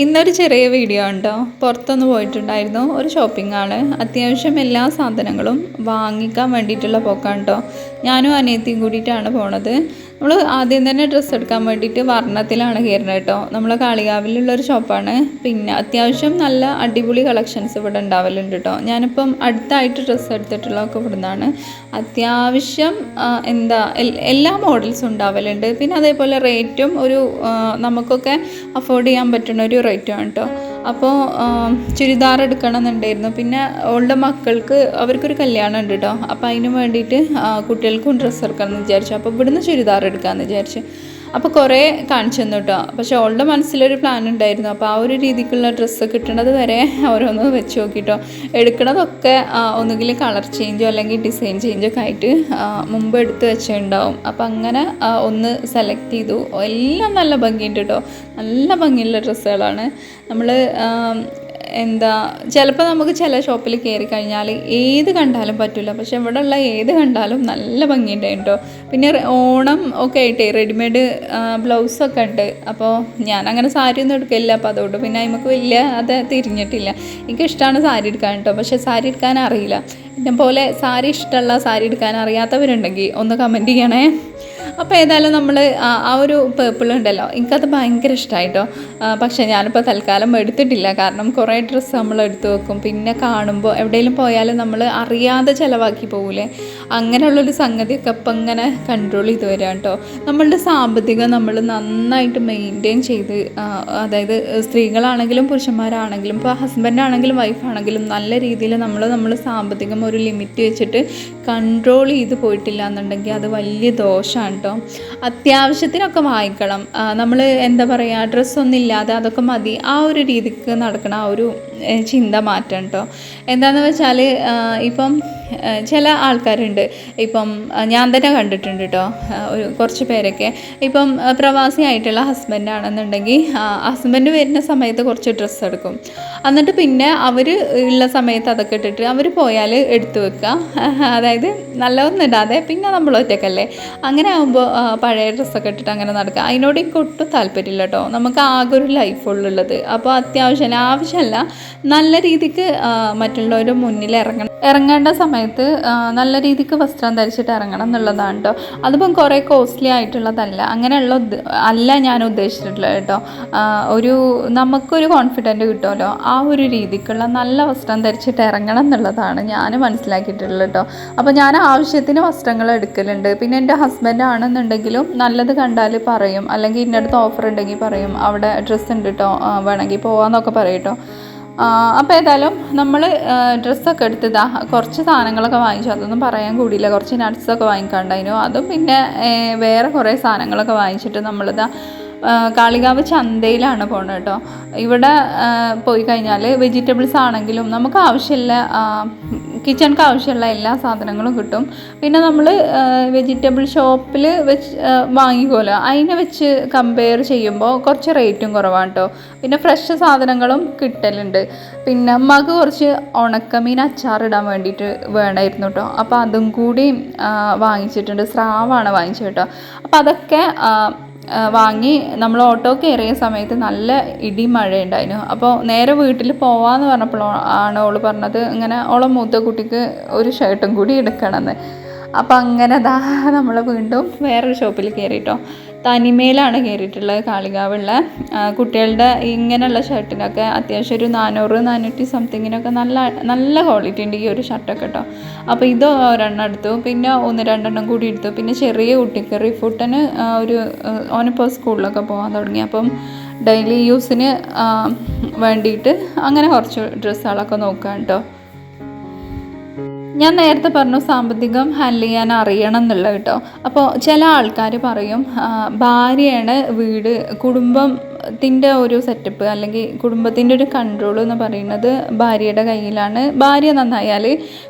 ഇന്നൊരു ചെറിയ വീഡിയോ ഉണ്ടോ. പുറത്തൊന്ന് പോയിട്ടുണ്ടായിരുന്നു. ഒരു ഷോപ്പിംഗ് ആണ്. അത്യാവശ്യം എല്ലാ സാധനങ്ങളും വാങ്ങിക്കാൻ വേണ്ടിയിട്ടുള്ള പോക്കാണ് കേട്ടോ. ഞാനും അനിയത്തിയും കൂടിയിട്ടാണ് പോണത്. നമ്മൾ ആദ്യം തന്നെ ഡ്രസ്സ് എടുക്കാൻ വേണ്ടിയിട്ട് വർണ്ണത്തിലാണ് കയറുന്നത് കേട്ടോ. നമ്മളെ കാളികാവിലുള്ളൊരു ഷോപ്പാണ്. പിന്നെ അത്യാവശ്യം നല്ല അടിപൊളി കളക്ഷൻസ് ഇവിടെ ഉണ്ടാവലുണ്ട് കേട്ടോ. ഞാനിപ്പം അടുത്തായിട്ട് ഡ്രസ്സ് എടുത്തിട്ടുള്ളതൊക്കെ ഇവിടെ നിന്നാണ്. അത്യാവശ്യം എല്ലാ മോഡൽസും ഉണ്ടാവലുണ്ട്. പിന്നെ അതേപോലെ റേറ്റും ഒരു നമുക്കൊക്കെ അഫോർഡ് ചെയ്യാൻ പറ്റുന്ന ഒരു റേറ്റുമാണ് കേട്ടോ. അപ്പോൾ ചുരിദാർ എടുക്കണം എന്നുണ്ടായിരുന്നു. പിന്നെ ഓളുടെ മക്കൾക്ക് അവർക്കൊരു കല്യാണം ഉണ്ട് കേട്ടോ. അപ്പോൾ അതിന് വേണ്ടിയിട്ട് കുട്ടികൾക്കും ഡ്രസ്സ് എടുക്കണം എന്ന് വിചാരിച്ചു. അപ്പോൾ ഇവിടുന്ന് ചുരിദാർ എടുക്കാമെന്ന് വിചാരിച്ചു. അപ്പോൾ കുറേ കാണിച്ചു തന്നു കേട്ടോ. പക്ഷേ ഓളുടെ മനസ്സിലൊരു പ്ലാൻ ഉണ്ടായിരുന്നു. അപ്പോൾ ആ ഒരു രീതിക്കുള്ള ഡ്രസ്സ് കിട്ടുന്നത് വരെ ഓരോന്ന് വെച്ച് നോക്കിട്ടോ. എടുക്കണതൊക്കെ ഒന്നുകിൽ കളർ ചേഞ്ചോ അല്ലെങ്കിൽ ഡിസൈൻ ചേഞ്ചോ ഒക്കെ ആയിട്ട് മുമ്പ് എടുത്ത് വെച്ചിട്ടുണ്ടാവും. അപ്പോൾ അങ്ങനെ ഒന്ന് സെലക്ട് ചെയ്തു. എല്ലാം നല്ല ഭംഗിയുണ്ട് കേട്ടോ. നല്ല ഭംഗിയുള്ള ഡ്രസ്സുകളാണ്. നമ്മൾ ചിലപ്പോൾ നമുക്ക് ചില ഷോപ്പിൽ കയറി കഴിഞ്ഞാൽ ഏത് കണ്ടാലും പറ്റില്ല. പക്ഷെ ഇവിടെ ഉള്ള ഏത് കണ്ടാലും നല്ല ഭംഗിയുണ്ടായിരുന്നു കേട്ടോ. പിന്നെ ഓണം ഒക്കെ ആയിട്ടേ റെഡിമെയ്ഡ് ബ്ലൗസൊക്കെ ഉണ്ട്. അപ്പോൾ ഞാനങ്ങനെ സാരി ഒന്നും എടുക്കില്ല. അപ്പോൾ അതുകൊണ്ട് പിന്നെ നമുക്ക് വലിയ അത് തിരിഞ്ഞിട്ടില്ല. എനിക്കിഷ്ടമാണ് സാരി എടുക്കാൻ കേട്ടോ. പക്ഷേ സാരി എടുക്കാൻ അറിയില്ല. എന്നെ പോലെ സാരി ഇഷ്ടമുള്ള സാരി എടുക്കാൻ അറിയാത്തവരുണ്ടെങ്കിൽ ഒന്ന് കമൻറ്റ് ചെയ്യണേ. അപ്പോൾ ഏതായാലും നമ്മൾ ആ ഒരു പേർപ്പിൾ ഉണ്ടല്ലോ, എനിക്കത് ഭയങ്കര ഇഷ്ടമായിട്ടോ. പക്ഷേ ഞാനിപ്പോൾ തൽക്കാലം എടുത്തിട്ടില്ല. കാരണം കുറേ ഡ്രസ്സ് നമ്മൾ എടുത്ത് വെക്കും. പിന്നെ കാണുമ്പോൾ എവിടെയെങ്കിലും പോയാലും നമ്മൾ അറിയാതെ ചിലവാക്കി പോകില്ലേ. അങ്ങനെയുള്ളൊരു സംഗതിയൊക്കെ ഇപ്പം ഇങ്ങനെ കൺട്രോൾ ചെയ്ത് വരിക കേട്ടോ. നമ്മളുടെ സാമ്പത്തികം നമ്മൾ നന്നായിട്ട് മെയിൻറ്റെയിൻ ചെയ്ത്, അതായത് സ്ത്രീകളാണെങ്കിലും പുരുഷന്മാരാണെങ്കിലും ഇപ്പോൾ ഹസ്ബൻഡാണെങ്കിലും വൈഫാണെങ്കിലും നല്ല രീതിയിൽ നമ്മൾ സാമ്പത്തികം ഒരു ലിമിറ്റ് വെച്ചിട്ട് കൺട്രോൾ ചെയ്ത് പോയിട്ടില്ല എന്നുണ്ടെങ്കിൽ അത് വലിയ ദോഷമാണ് കേട്ടോ. അത്യാവശ്യത്തിനൊക്കെ വാങ്ങിക്കണം. നമ്മൾ ഡ്രസ്സൊന്നും ഇല്ലാതെ അതൊക്കെ മതി, ആ ഒരു രീതിക്ക് നടക്കണം. ആ ഒരു ചിന്ത മാറ്റം കേട്ടോ. എന്താണെന്ന് വെച്ചാൽ ഇപ്പം ചില ആൾക്കാരുണ്ട്, ഇപ്പം ഞാൻ തന്നെ കണ്ടിട്ടുണ്ട് കേട്ടോ. കുറച്ച് പേരൊക്കെ ഇപ്പം പ്രവാസിയായിട്ടുള്ള ഹസ്ബൻഡാണെന്നുണ്ടെങ്കിൽ ഹസ്ബൻഡ് വരുന്ന സമയത്ത് കുറച്ച് ഡ്രസ്സ് എടുക്കും. എന്നിട്ട് പിന്നെ അവർ ഉള്ള സമയത്ത് അതൊക്കെ ഇട്ടിട്ട് അവർ പോയാൽ എടുത്തു വെക്കുക. അതായത് നല്ലതൊന്നും ഇടാതെ. പിന്നെ നമ്മൾ ഒറ്റക്കല്ലേ. അങ്ങനെ ആകുമ്പോൾ പഴയ ഡ്രസ്സൊക്കെ ഇട്ടിട്ട് അങ്ങനെ നടക്കുക. അതിനോട് എനിക്ക് ഒട്ടും താല്പര്യമില്ല കേട്ടോ. നമുക്ക് ആകെ ഒരു ലൈഫുള്ളത്. അപ്പോൾ ആവശ്യമല്ല നല്ല രീതിക്ക് മറ്റുള്ളവരുടെ മുന്നിൽ ഇറങ്ങേണ്ട സമയത്ത് നല്ല രീതിക്ക് വസ്ത്രം ധരിച്ചിട്ട് ഇറങ്ങണം എന്നുള്ളതാണ് കേട്ടോ. അതിപ്പം കുറേ കോസ്റ്റ്ലി ആയിട്ടുള്ളതല്ല, അങ്ങനെയുള്ള അല്ല ഞാൻ ഉദ്ദേശിച്ചിട്ടുള്ളത് കേട്ടോ. നമുക്കൊരു കോൺഫിഡൻറ്റ് കിട്ടുമല്ലോ, ആ ഒരു രീതിക്കുള്ള നല്ല വസ്ത്രം ധരിച്ചിട്ട് ഇറങ്ങണം എന്നുള്ളതാണ് ഞാൻ മനസ്സിലാക്കിയിട്ടുള്ളത് കേട്ടോ. അപ്പോൾ ഞാൻ ആവശ്യത്തിന് വസ്ത്രങ്ങൾ എടുക്കലുണ്ട്. പിന്നെ എൻ്റെ ഹസ്ബൻഡ് ആണെന്നുണ്ടെങ്കിലും നല്ലത് കണ്ടാൽ പറയും, അല്ലെങ്കിൽ ഇന്ന അടുത്ത് ഓഫർ ഉണ്ടെങ്കിൽ പറയും, അവിടെ ഡ്രസ്സ് ഉണ്ട് കേട്ടോ, വേണമെങ്കിൽ പോവാമെന്നൊക്കെ പറയും കേട്ടോ. അപ്പോൾ ഏതായാലും നമ്മൾ ഡ്രസ്സൊക്കെ എടുത്തതാ കുറച്ച് സാധനങ്ങളൊക്കെ വാങ്ങിച്ചു. അതൊന്നും പറയാൻ കൂടിയില്ല. കുറച്ച് നട്ട്സൊക്കെ വാങ്ങിക്കാണ്ടായിരുന്നു. അതും പിന്നെ വേറെ കുറേ സാധനങ്ങളൊക്കെ വാങ്ങിച്ചിട്ട് നമ്മളിതാ കാളികാവ് ചന്തയിലാണ് പോകുന്നത് കേട്ടോ. ഇവിടെ പോയി കഴിഞ്ഞാൽ വെജിറ്റബിൾസ് ആണെങ്കിലും നമുക്ക് ആവശ്യമുള്ള കിച്ചണിക്ക് ആവശ്യമുള്ള എല്ലാ സാധനങ്ങളും കിട്ടും. പിന്നെ നമ്മൾ വെജിറ്റബിൾ ഷോപ്പിൽ വെച്ച് വാങ്ങിക്കുമല്ലോ, അതിനെ വെച്ച് കമ്പയർ ചെയ്യുമ്പോൾ കുറച്ച് റേറ്റും കുറവാണ് കേട്ടോ. പിന്നെ ഫ്രഷ് സാധനങ്ങളും കിട്ടലുണ്ട്. പിന്നെ അമ്മക്ക് കുറച്ച് ഉണക്കമീൻ അച്ചാറിടാൻ വേണ്ടിയിട്ട് വേണമായിരുന്നു കേട്ടോ. അപ്പോൾ അതും കൂടി വാങ്ങിച്ചിട്ടുണ്ട്. സ്രാവാണ് വാങ്ങിച്ചത് കേട്ടോ. അപ്പോൾ അതൊക്കെ വാങ്ങി നമ്മൾ ഓട്ടോ കയറിയ സമയത്ത് നല്ല ഇടി മഴ ഉണ്ടായിരുന്നു. അപ്പോൾ നേരെ വീട്ടിൽ പോവാമെന്ന് പറഞ്ഞപ്പോഴാണ് ഓൾ പറഞ്ഞത് ഇങ്ങനെ ഓളെ മൂത്ത കുട്ടിക്ക് ഒരു ഷർട്ടും കൂടി എടുക്കണമെന്ന്. അപ്പോൾ അങ്ങനെ നമ്മൾ വീണ്ടും വേറൊരു ഷോപ്പിൽ കയറിയിട്ടോ. തനിമയിലാണ് കയറിയിട്ടുള്ളത്. കാളികാവുള്ള കുട്ടികളുടെ ഇങ്ങനെയുള്ള ഷർട്ടിനൊക്കെ അത്യാവശ്യം ഒരു 400-400 സംതിങ്ങിനൊക്കെ നല്ല ക്വാളിറ്റി ഉണ്ട് ഈ ഒരു ഷർട്ടൊക്കെ കേട്ടോ. അപ്പോൾ ഇത് ഒരെണ്ണം എടുത്തു. പിന്നെ 1-2 കൂടി എടുത്തു. പിന്നെ ചെറിയ കുട്ടിക്ക് റിഫൂട്ടന് ഓനിപ്പോൾ സ്കൂളിലൊക്കെ പോകാൻ തുടങ്ങി. അപ്പം ഡെയിലി യൂസിന് വേണ്ടിയിട്ട് അങ്ങനെ കുറച്ച് ഡ്രസ്സുകളൊക്കെ നോക്കാം കേട്ടോ. ഞാൻ നേരത്തെ പറഞ്ഞു സാമ്പത്തികം ഹാൻഡിൽ ചെയ്യാൻ അറിയണം എന്നുള്ളത് കേട്ടോ. അപ്പോൾ ചില ആൾക്കാർ പറയും ഭാര്യയാണ് വീട് കുടുംബത്തിൻ്റെ ഒരു സെറ്റപ്പ് അല്ലെങ്കിൽ കുടുംബത്തിൻ്റെ ഒരു കൺട്രോൾ എന്ന് പറയുന്നത് ഭാര്യയുടെ കയ്യിലാണ്. ഭാര്യ നന്നായാൽ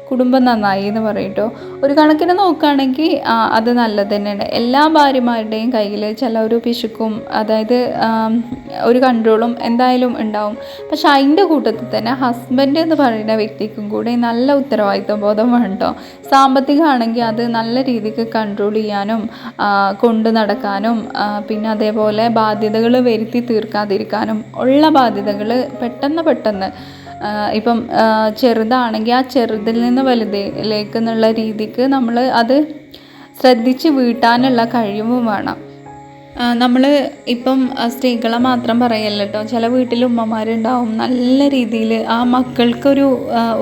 കുടുംബം നന്നായി എന്ന് പറയും കേട്ടോ. ഒരു കണക്കിന് നോക്കുകയാണെങ്കിൽ അത് നല്ലത് തന്നെയാണ്. എല്ലാ ഭാര്യമാരുടെയും കയ്യിൽ ചില ഒരു പിശുക്കും, അതായത് ഒരു കൺട്രോളും എന്തായാലും ഉണ്ടാവും. പക്ഷെ അതിൻ്റെ കൂട്ടത്തിൽ തന്നെ ഹസ്ബൻഡ് എന്ന് പറയുന്ന വ്യക്തിക്കും കൂടി നല്ല ഉത്തരവാദിത്വ ബോധം വേണം കേട്ടോ. സാമ്പത്തികമാണെങ്കിൽ അത് നല്ല രീതിക്ക് കൺട്രോൾ ചെയ്യാനും കൊണ്ടു നടക്കാനും പിന്നെ അതേപോലെ ബാധ്യതകൾ വരുത്തി തീർക്കാതിരിക്കാനും ഉള്ള ബാധ്യതകൾ പെട്ടെന്ന് ഇപ്പം ചെറുതാണെങ്കിൽ ആ ചെറുതിൽ നിന്ന് വലുതിലേക്ക് എന്നുള്ള രീതിക്ക് നമ്മൾ അത് ശ്രദ്ധിച്ച് വീട്ടാനുള്ള കഴിവും വേണം. നമ്മൾ ഇപ്പം സ്ത്രീകളെ മാത്രം പറയല്ല കേട്ടോ, ചില വീട്ടിൽ ഉമ്മമാരുണ്ടാവും നല്ല രീതിയിൽ ആ മക്കൾക്കൊരു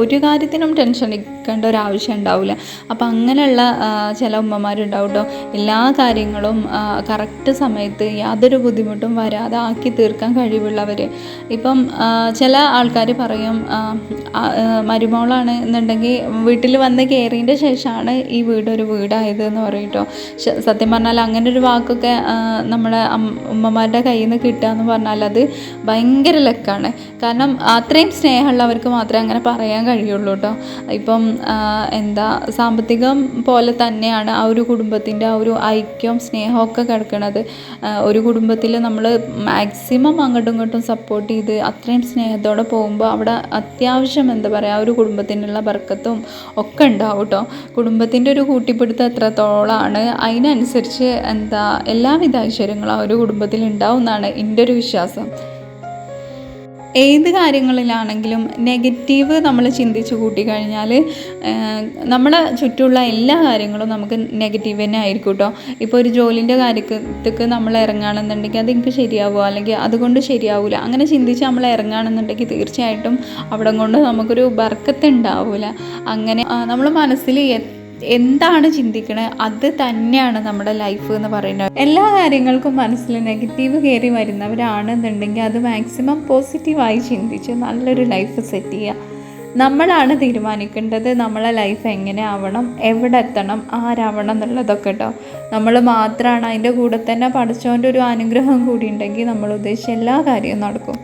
ഒരു കാര്യത്തിനും ടെൻഷൻ എടുക്കേണ്ട ഒരു ആവശ്യം ഉണ്ടാവില്ല. അപ്പം അങ്ങനെയുള്ള ചില ഉമ്മമാരുണ്ടാവും കേട്ടോ, എല്ലാ കാര്യങ്ങളും കറക്റ്റ് സമയത്ത് യാതൊരു ബുദ്ധിമുട്ടും വരാതെ ആക്കി തീർക്കാൻ കഴിവുള്ളവർ. ഇപ്പം ചില ആൾക്കാർ പറയും മരുമോളാണ് എന്നുണ്ടെങ്കിൽ വീട്ടിൽ വന്ന് കയറിയതിൻ്റെ ശേഷമാണ് ഈ വീടൊരു വീടായത് എന്ന് പറയും കേട്ടോ. സത്യം പറഞ്ഞാൽ അങ്ങനെ ഒരു വാക്കൊക്കെ നമ്മുടെ ഉമ്മമാരുടെ കയ്യിൽ നിന്ന് കിട്ടുക എന്ന് പറഞ്ഞാൽ അത് ഭയങ്കര ലക്കാണ്. കാരണം അത്രയും സ്നേഹമുള്ളവർക്ക് മാത്രമേ അങ്ങനെ പറയാൻ കഴിയുള്ളൂ കേട്ടോ. ഇപ്പം സാമ്പത്തികം പോലെ തന്നെയാണ് ആ ഒരു കുടുംബത്തിൻ്റെ ആ ഒരു ഐക്യവും സ്നേഹവും ഒക്കെ കിടക്കുന്നത്. ഒരു കുടുംബത്തിൽ നമ്മൾ മാക്സിമം അങ്ങോട്ടും ഇങ്ങോട്ടും സപ്പോർട്ട് ചെയ്ത് അത്രയും സ്നേഹത്തോടെ പോകുമ്പോൾ അവിടെ അത്യാവശ്യം ആ ഒരു കുടുംബത്തിനുള്ള ബർക്കത്തും ഒക്കെ ഉണ്ടാവും കേട്ടോ. കുടുംബത്തിൻ്റെ ഒരു കൂട്ടിപ്പിടുത്തം എത്രത്തോളമാണ് അതിനനുസരിച്ച് എല്ലാവിധ ഐശ്വര്യങ്ങളും ആ ഒരു കുടുംബത്തിൽ ഉണ്ടാവും എന്നാണ് എൻ്റെ ഒരു വിശ്വാസം. ഏത് കാര്യങ്ങളിലാണെങ്കിലും നെഗറ്റീവ് നമ്മൾ ചിന്തിച്ച് കൂട്ടിക്കഴിഞ്ഞാൽ നമ്മളെ ചുറ്റുമുള്ള എല്ലാ കാര്യങ്ങളും നമുക്ക് നെഗറ്റീവ് തന്നെ ആയിരിക്കും കേട്ടോ. ഇപ്പോൾ ഒരു ജോലിൻ്റെ കാര്യത്തേക്ക് നമ്മൾ ഇറങ്ങുകയാണെന്നുണ്ടെങ്കിൽ അതെനിക്ക് ശരിയാവുമോ അല്ലെങ്കിൽ അതുകൊണ്ട് ശരിയാവില്ല, അങ്ങനെ ചിന്തിച്ച് നമ്മൾ ഇറങ്ങുകയാണെന്നുണ്ടെങ്കിൽ തീർച്ചയായിട്ടും അവിടെ കൊണ്ട് നമുക്കൊരു ബർക്കത്ത് ഉണ്ടാവില്ല. അങ്ങനെ നമ്മൾ മനസ്സിൽ എന്താണ് ചിന്തിക്കണത് അത് തന്നെയാണ് നമ്മുടെ ലൈഫ് എന്ന് പറയുന്നത്. എല്ലാ കാര്യങ്ങൾക്കും മനസ്സിൽ നെഗറ്റീവ് കയറി വരുന്നവരാണെന്നുണ്ടെങ്കിൽ അത് മാക്സിമം പോസിറ്റീവായി ചിന്തിച്ച് നല്ലൊരു ലൈഫ് സെറ്റ് ചെയ്യുക. നമ്മളാണ് തീരുമാനിക്കേണ്ടത് നമ്മളെ ലൈഫ് എങ്ങനെ ആവണം, എവിടെ എത്തണം, ആരാവണം എന്നുള്ളതൊക്കെ കേട്ടോ. നമ്മൾ മാത്രമാണ്. അതിൻ്റെ കൂടെ തന്നെ പഠിച്ചവൻ്റെ ഒരു അനുഗ്രഹം കൂടി ഉണ്ടെങ്കിൽ നമ്മൾ ഉദ്ദേശിച്ച എല്ലാ കാര്യവും നടക്കും.